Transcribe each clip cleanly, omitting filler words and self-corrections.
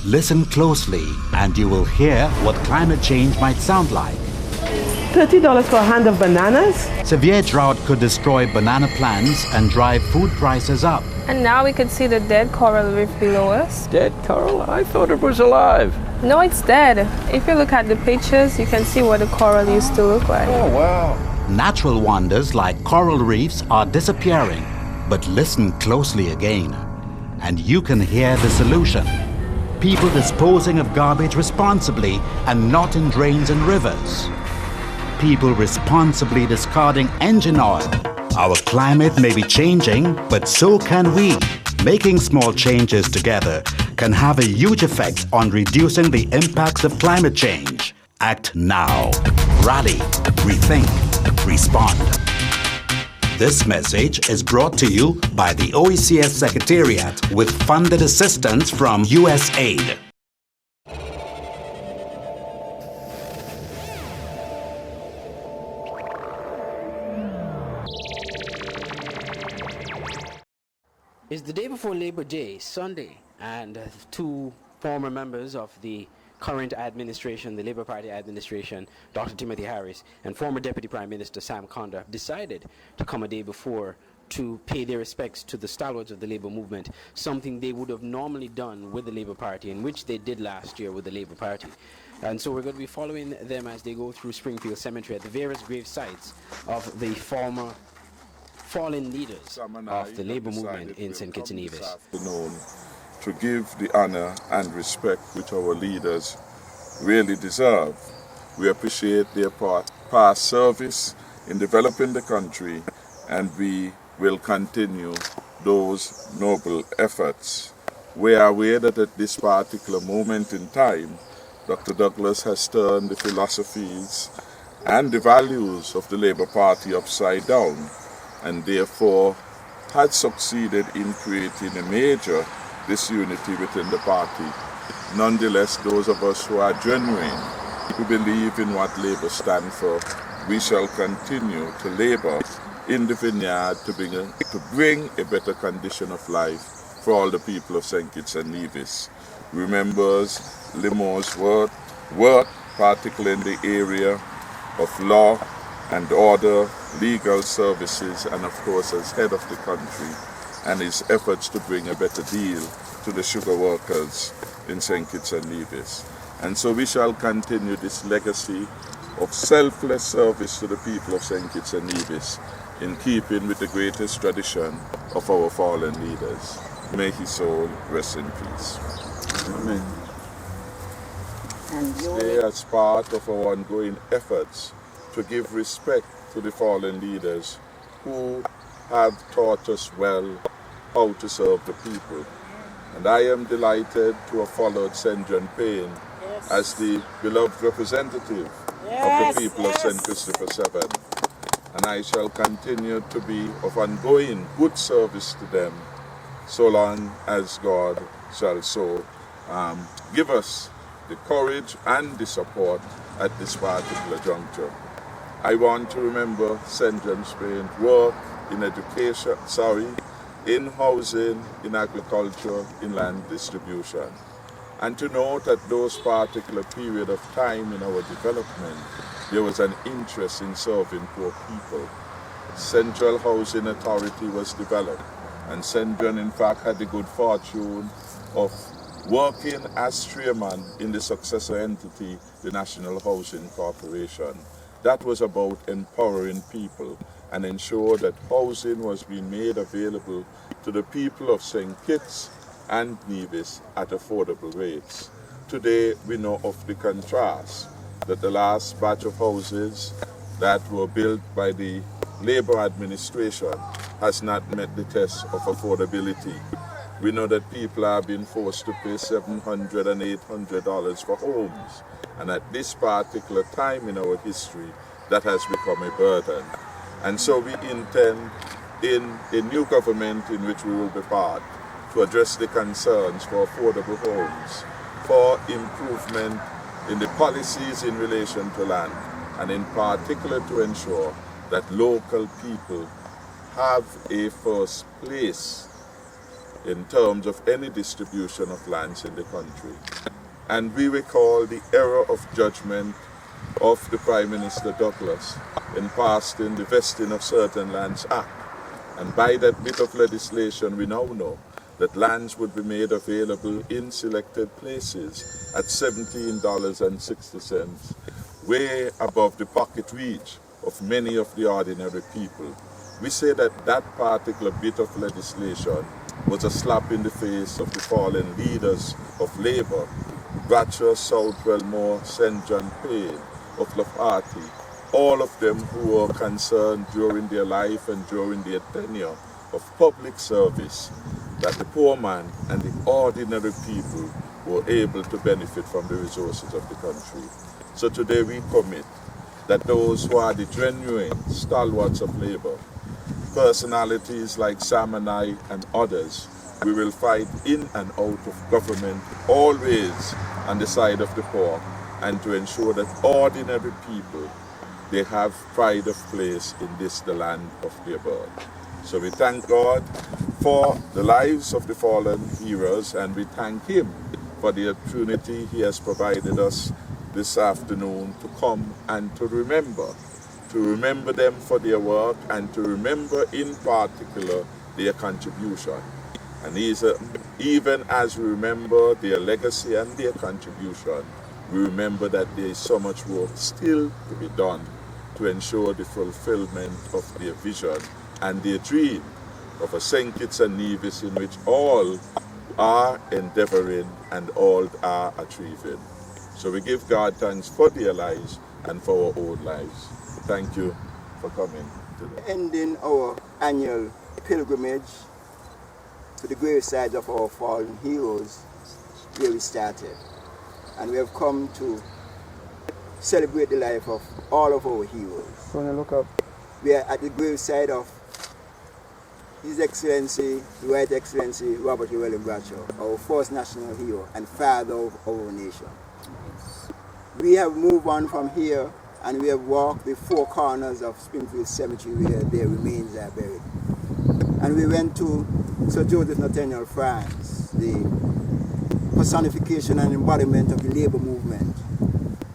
Listen closely and you will hear what climate change might sound like. $30 for a hand of bananas? Severe drought could destroy banana plants and drive food prices up. And now we can see the dead coral reef below us. Dead coral? I thought it was alive. No, it's dead. If you look at the pictures, you can see what the coral used to look like. Oh, wow. Natural wonders like coral reefs are disappearing. But listen closely again, and you can hear the solution. People disposing of garbage responsibly and not in drains and rivers. People responsibly discarding engine oil. Our climate may be changing, but so can we. Making small changes together can have a huge effect on reducing the impacts of climate change. Act now. Rally. Rethink. Respond. This message is brought to you by the OECS Secretariat with funded assistance from USAID. It's the day before Labor Day, Sunday, and two former members of the current administration, the Labour Party administration, Dr. Timothy Harris, and former Deputy Prime Minister Sam Conda decided to come a day before to pay their respects to the stalwarts of the Labour movement, something they would have normally done with the Labour Party, and which they did last year with the Labour Party. And so we're going to be following them as they go through Springfield Cemetery at the various grave sites of the former fallen leaders of the Labour movement in St. Kitts and Nevis. To give the honor and respect which our leaders really deserve. We appreciate their past service in developing the country, and we will continue those noble efforts. We are aware that at this particular moment in time, Dr. Douglas has turned the philosophies and the values of the Labour Party upside down, and therefore had succeeded in creating a major disunity within the party. Nonetheless, those of us who are genuine, who believe in what Labour stands for, we shall continue to labour in the vineyard to bring a better condition of life for all the people of St. Kitts and Nevis. Remembers Limo's work, particularly in the area of law and order, legal services, and of course as head of the country, and his efforts to bring a better deal to the sugar workers in St. Kitts and Nevis. And so we shall continue this legacy of selfless service to the people of St. Kitts and Nevis in keeping with the greatest tradition of our fallen leaders. May his soul rest in peace. Amen. Today, as part of our ongoing efforts to give respect to the fallen leaders who have taught us well how to serve the people. And I am delighted to have followed St. John Payne as the beloved representative of the people of St. Christopher Seven. And I shall continue to be of ongoing good service to them so long as God shall so give us the courage and the support at this particular juncture. I want to remember St. John Payne's work in education, in housing, in agriculture, in land distribution. And to note that those particular period of time in our development, there was an interest in serving poor people. Central Housing Authority was developed, and St. John in fact had the good fortune of working as chairman in the successor entity, the National Housing Corporation. That was about empowering people and ensure that housing was being made available to the people of St. Kitts and Nevis at affordable rates. Today we know of the contrast that the last batch of houses that were built by the Labour administration has not met the test of affordability. We know that people are being forced to pay $700 and $800 for homes, and at this particular time in our history that has become a burden. And so we intend in a new government in which we will be part to address the concerns for affordable homes, for improvement in the policies in relation to land, and in particular to ensure that local people have a first place in terms of any distribution of lands in the country. And we recall the error of judgment of the Prime Minister Douglas in passing the Vesting of Certain Lands Act. And by that bit of legislation, we now know that lands would be made available in selected places at $17.60, way above the pocket reach of many of the ordinary people. We say that that particular bit of legislation was a slap in the face of the fallen leaders of Labour, Bradshaw, Southwell, Moore, St. John Payne, of Lafarty, all of them who were concerned during their life and during their tenure of public service, that the poor man and the ordinary people were able to benefit from the resources of the country. So today we commit that those who are the genuine stalwarts of Labour, personalities like Sam and I and others, we will fight in and out of government, always on the side of the poor, and to ensure that ordinary people, they have pride of place in this, the land of their birth. So we thank God for the lives of the fallen heroes, and we thank Him for the opportunity He has provided us this afternoon to come and to remember them for their work, and to remember in particular their contribution. And even as we remember their legacy and their contribution, we remember that there is so much work still to be done to ensure the fulfillment of their vision and their dream of a St. Kitts and Nevis in which all are endeavoring and all are achieving. So we give God thanks for their lives and for our own lives. Thank you for coming today. Ending our annual pilgrimage to the gravesites of our fallen heroes where we started. And we have come to celebrate the life of all of our heroes. When you look up, We are at the graveside of His Excellency, the Right Excellency Robert Llewellyn Bradshaw, our first national hero and father of our nation. We have moved on from here and we have walked the four corners of Springfield Cemetery where their remains are buried. And we went to Sir Joseph Nathaniel France, the personification and embodiment of the labor movement,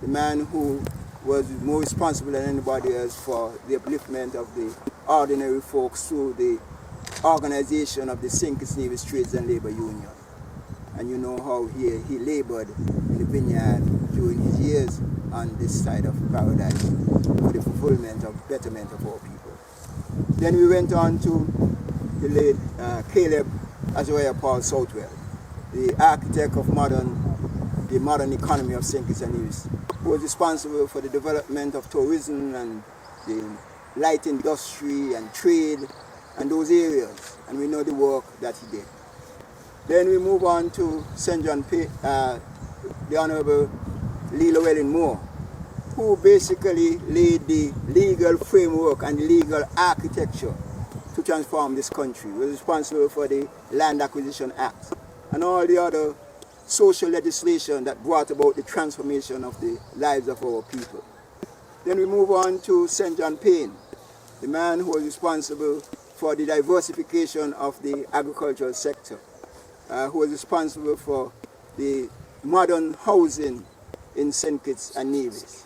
the man who was more responsible than anybody else for the upliftment of the ordinary folks through the organization of the St. Kitts Nevis Trades and Labor Union. And you know how he labored in the vineyard during his years on this side of paradise for the fulfillment of betterment of our people. Then we went on to the late Caleb Azariah Paul Southwell, the architect of the modern economy of St. Kitts and Nevis, who was responsible for the development of tourism and the light industry and trade and those areas, and we know the work that he did. Then we move on to St. John Payne, the Honorable Lee Llewellyn Moore, who basically laid the legal framework and legal architecture to transform this country. He was responsible for the Land Acquisition Act and all the other social legislation that brought about the transformation of the lives of our people. Then we move on to St. John Payne, the man who was responsible for the diversification of the agricultural sector, who was responsible for the modern housing in St. Kitts and Nevis,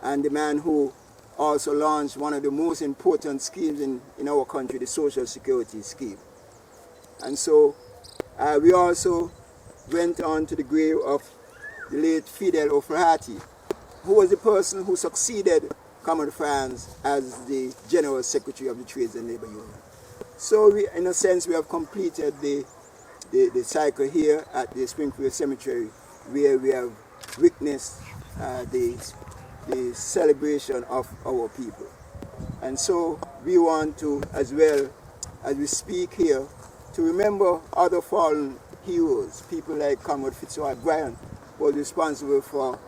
and the man who also launched one of the most important schemes in our country, the Social Security Scheme. And so we also went on to the grave of the late Fidel O'Flaherty, who was the person who succeeded Comrade France as the General Secretary of the Trades and Labor Union. So we, in a sense, we have completed the cycle here at the Springfield Cemetery, where we have witnessed the celebration of our people. And so we want to, as well as we speak here, to remember other fallen heroes, people like Comrade Fitzroy Bryant, who was responsible for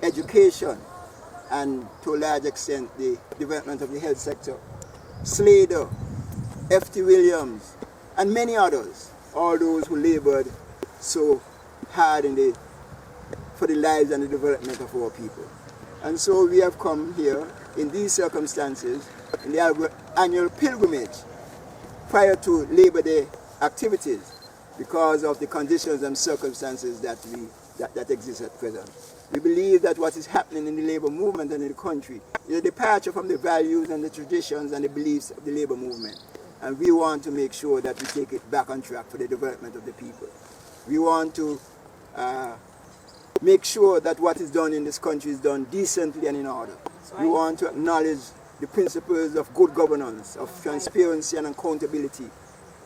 education and to a large extent the development of the health sector, Slater, F.T. Williams, and many others, all those who labored so hard for the lives and the development of our people. And so we have come here in these circumstances in the annual pilgrimage prior to Labor Day activities because of the conditions and circumstances that exist at present. We believe that what is happening in the labor movement and in the country is a departure from the values and the traditions and the beliefs of the labor movement. And we want to make sure that we take it back on track for the development of the people. We want to make sure that what is done in this country is done decently and in order. We want to acknowledge the principles of good governance, of transparency and accountability.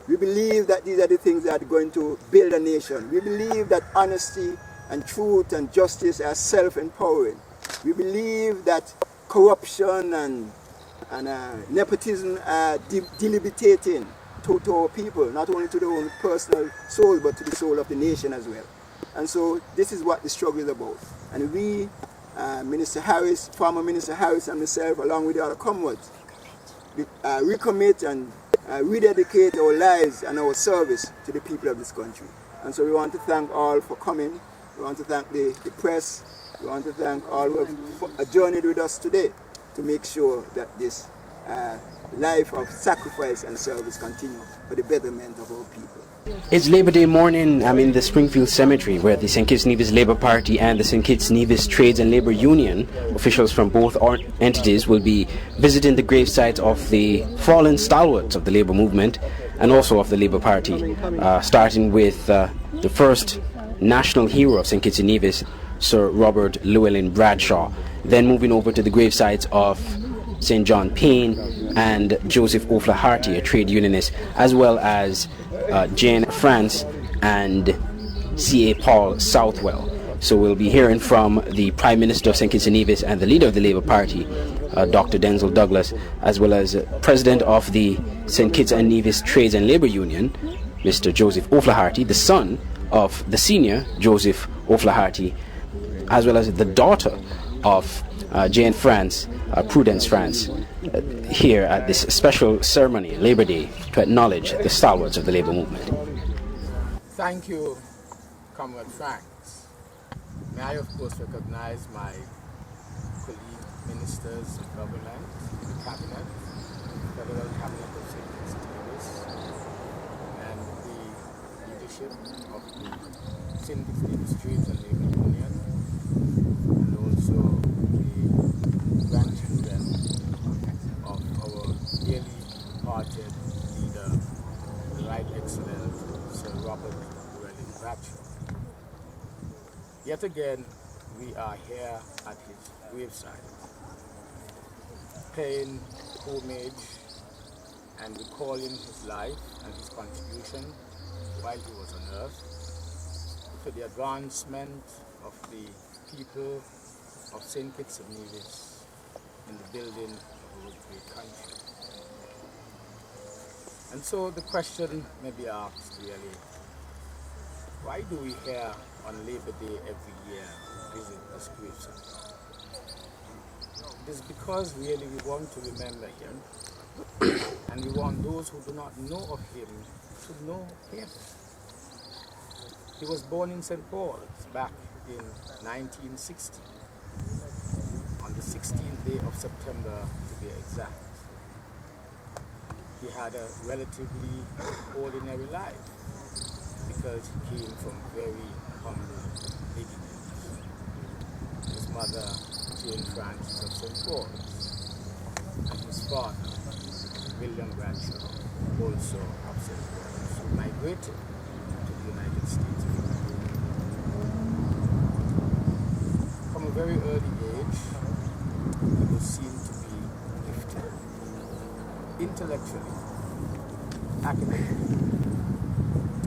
We believe that these are the things that are going to build a nation. We believe that honesty and truth and justice are self-empowering. We believe that corruption and nepotism are debilitating to our people, not only to their own personal soul, but to the soul of the nation as well. And so this is what the struggle is about. And we, Minister Harris, former Minister Harris and myself, along with the other comrades, recommit and rededicate our lives and our service to the people of this country. And so we want to thank all for coming. We want to thank the press. We want to thank all who have journeyed with us today to make sure that this life of sacrifice and service continue for the betterment of our people. It's Labor Day morning. I'm in the Springfield Cemetery where the St. Kitts Nevis Labour Party and the St. Kitts Nevis Trades and Labour Union officials from both entities will be visiting the gravesites of the fallen stalwarts of the Labour movement and also of the Labour Party, starting with the first national hero of St. Kitts and Nevis, Sir Robert Llewellyn Bradshaw, then moving over to the gravesites of St. John Payne and Joseph O'Flaherty, a trade unionist, as well as Jane France and C.A. Paul Southwell. So we'll be hearing from the Prime Minister of St. Kitts and Nevis and the leader of the Labour Party, Dr. Denzil Douglas, as well as President of the St. Kitts and Nevis Trades and Labour Union, Mr. Joseph O'Flaherty, the son of the senior Joseph O'Flaherty, as well as the daughter of Jane France, Prudence France, here at this special ceremony, Labor Day, to acknowledge the stalwarts of the Labour movement. Thank you, Comrade Franks. May I, of course, recognize my colleague ministers of government, the cabinet, federal cabinet of St. Kitts and Nevis, and the leadership of the St. Kitts and Nevis Trades and Labour Union, and also the grandchildren of our dearly departed leader, the Right Excellent Sir Robert Llewellyn Bradshaw. Yet again, we are here at his gravesite, paying homage and recalling his life and his contribution while he was on earth to the advancement of the people of St. Kitts and Nevis in the building of our great country. And so the question may be asked really, why do we here on Labor Day every year visit this gravesite? It is because really we want to remember him and we want those who do not know of him to know him. He was born in St. Paul's back in 1960, on the 16th day of September to be exact. He had a relatively ordinary life because he came from very humble beginnings. His mother, Jane Frances of St. Paul's, and his father, William Bradshaw, also of St. Paul's, who migrated to the United States of America. From a very early age, he was seen to be gifted, intellectually, academically,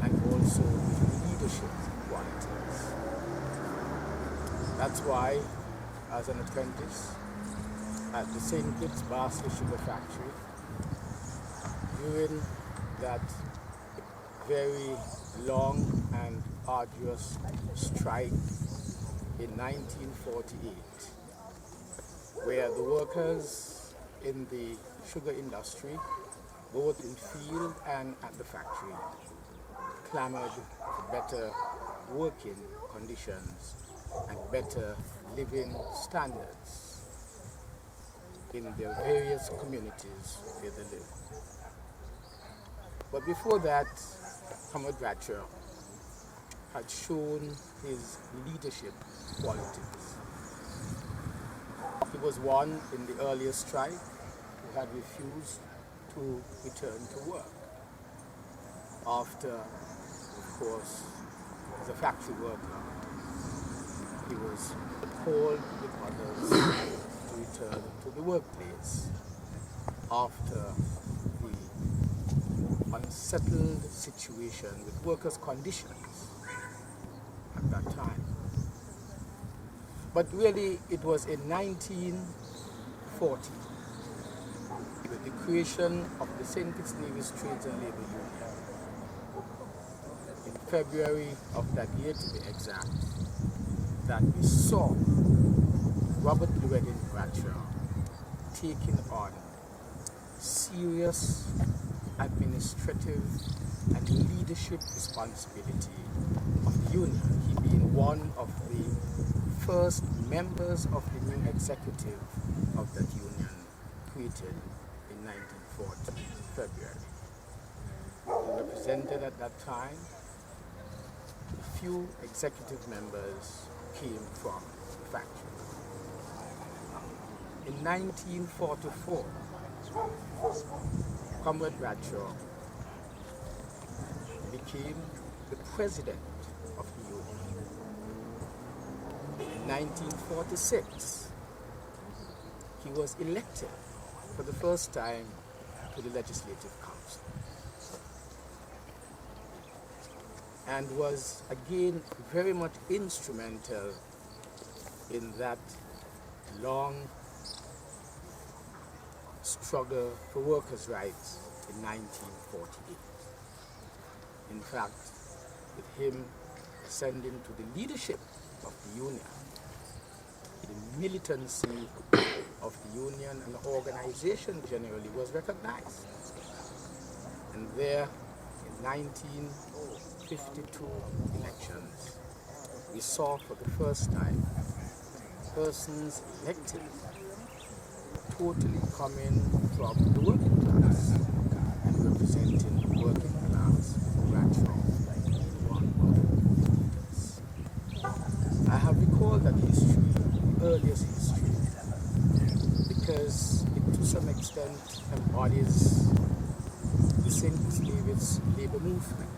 and also with leadership qualities. That's why, as an apprentice at the St. Kitts Barsley Sugar Factory, during that very long and arduous strike in 1948, where the workers in the sugar industry, both in field and at the factory, clamored for better working conditions and better living standards in their various communities where they live. But before that, Comrade Bradshaw had shown his leadership qualities. He was one in the earlier strike who had refused to return to work after, of course, as a factory worker, he was called with others to return to the workplace after the unsettled situation with workers' conditions at that time. But really, it was in 1940, with the creation of the St. Kitts Nevis Trades and Labor Union, in February of that year to be exact, that we saw Robert Llewellyn Bradshaw taking on serious administrative and leadership responsibility of the union, he being one of the first members of the new executive of that union, created in 1940, February. He represented at that time a few executive members came from the factory. In 1944, Comrade Bradshaw became the president of the union. In 1946, he was elected for the first time to the Legislative Council and was again very much instrumental in that long struggle for workers' rights in 1948. In fact, with him ascending to the leadership of the union, the militancy of the union and the organization generally was recognized. And there, in 1952 elections, we saw for the first time persons elected totally coming from the working class and representing the working class. Bradshaw being one of the leaders. I have recalled that history, the earliest history, because it to some extent embodies the St. Kitts Nevis labor movement,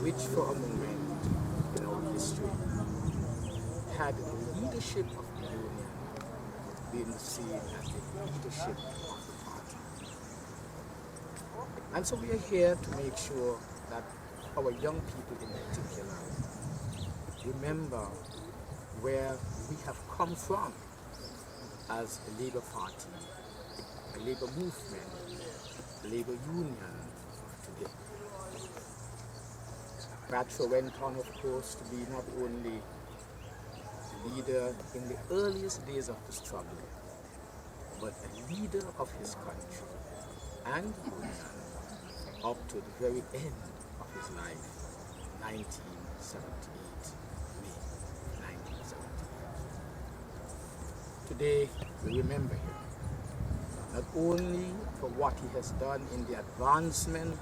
which for a moment in our history had the leadership of the union being seen as the leadership of the party. And so we are here to make sure that our young people in particular remember where we have come from as a labor party, a labor movement, a labor union of today. Bradshaw went on, of course, to be not only leader in the earliest days of the struggle, but a leader of his country and union up to the very end of his life, 1978, May 1978. Today, we remember him, not only for what he has done in the advancement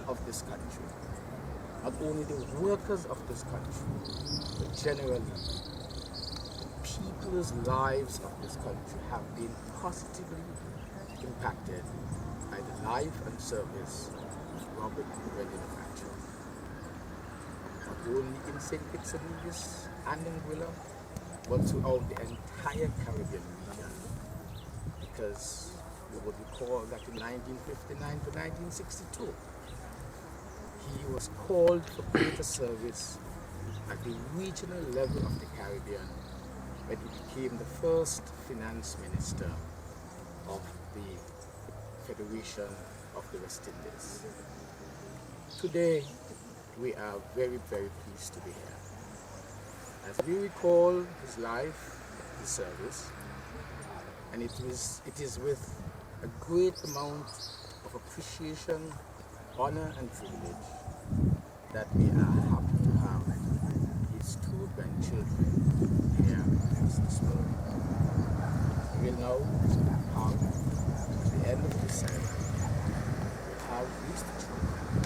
of this country, not only the workers of this country, but generally people's lives of this country have been positively impacted by the life and service of Robert Llewellyn Bradshaw. Not only in St. Kitts and Nevis and Anguilla, but throughout the entire Caribbean region. Because you would recall that in 1959 to 1962, he was called for greater service at the regional level of the Caribbean when he became the first finance minister of the Federation of the West Indies. Today, we are very, very pleased to be here. As we recall his life, his service, and it is with a great amount of appreciation, honor, and privilege that we are happy to have his two grandchildren here this morning. We will now have, at the end of this ceremony, we'll have these children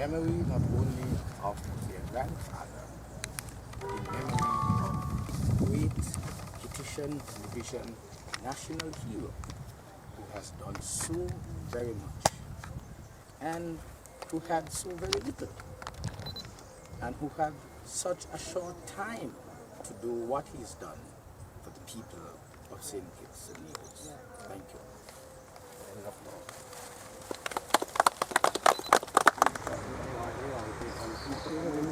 memory not only of their grandfather, in memory of great Haitian television national hero who has done so very much and who had so very little and who had such a short time to do what he's done for the people of St. Kitts and Nevis. Thank you.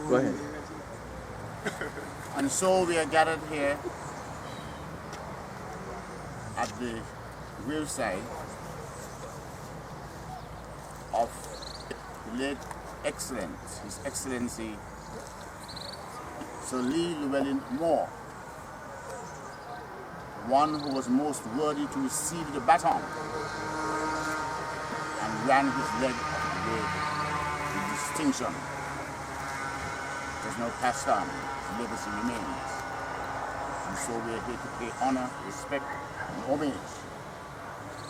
Go ahead. And so we are gathered here at the graveside of the late Excellence, His Excellency Sir Lee Llewellyn Moore, one who was most worthy to receive the baton and ran his leg of the way with distinction. It has now passed on, his legacy remains. And so we are here to pay honor, respect, and homage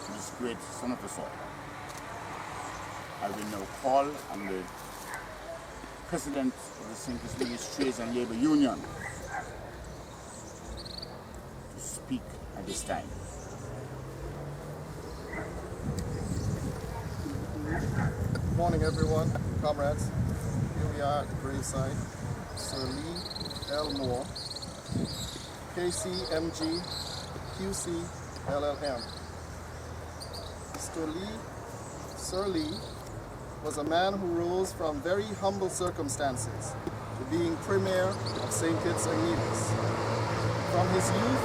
to this great son of the soil. I will now call on the President of the St. Kitts and Nevis Trades and Labor Union to speak at this time. Good morning, everyone, comrades. Here we are at the graveside. Sir Lee L. Moore, KCMG, QC, LLM. Sir Lee was a man who rose from very humble circumstances to being Premier of St. Kitts and Nevis. From his youth,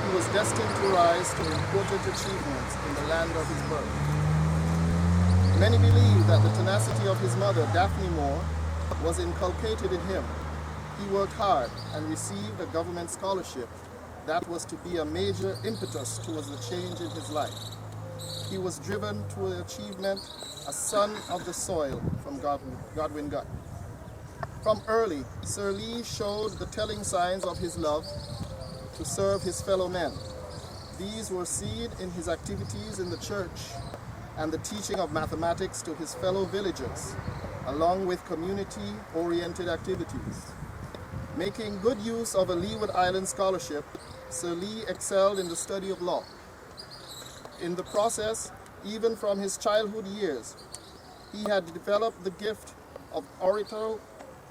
he was destined to rise to important achievements in the land of his birth. Many believe that the tenacity of his mother, Daphne Moore, was inculcated in him. He worked hard and received a government scholarship that was to be a major impetus towards the change in his life. He was driven to achievement, a son of the soil from Godwin Gut. From early, Sir Lee showed the telling signs of his love to serve his fellow men. These were seen in his activities in the church and the teaching of mathematics to his fellow villagers, along with community-oriented activities. Making good use of a Leeward Island scholarship, Sir Lee excelled in the study of law. In the process, even from his childhood years, he had developed the gift of oratorical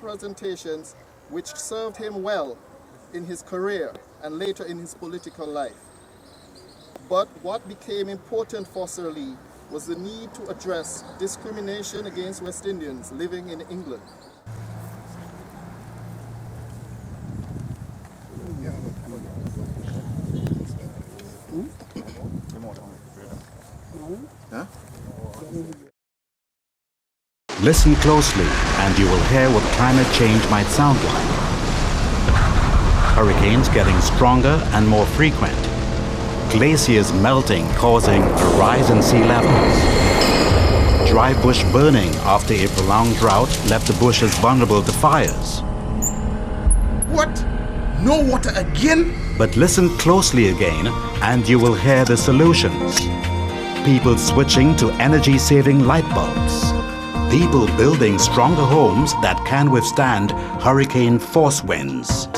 presentations which served him well in his career and later in his political life. But what became important for Sir Lee was the need to address discrimination against West Indians living in England. Listen closely and you will hear what climate change might sound like. Hurricanes getting stronger and more frequent. Glaciers melting, causing a rise in sea levels. Dry bush burning after a prolonged drought left the bushes vulnerable to fires. What? No water again? But listen closely again and you will hear the solutions. People switching to energy-saving light bulbs. People building stronger homes that can withstand hurricane force winds.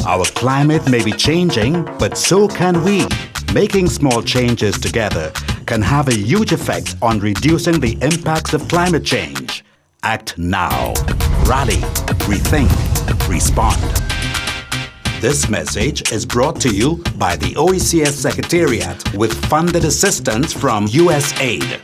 Our climate may be changing, but so can we. Making small changes together can have a huge effect on reducing the impacts of climate change. Act now. Rally. Rethink. Respond. This message is brought to you by the OECS Secretariat with funded assistance from USAID.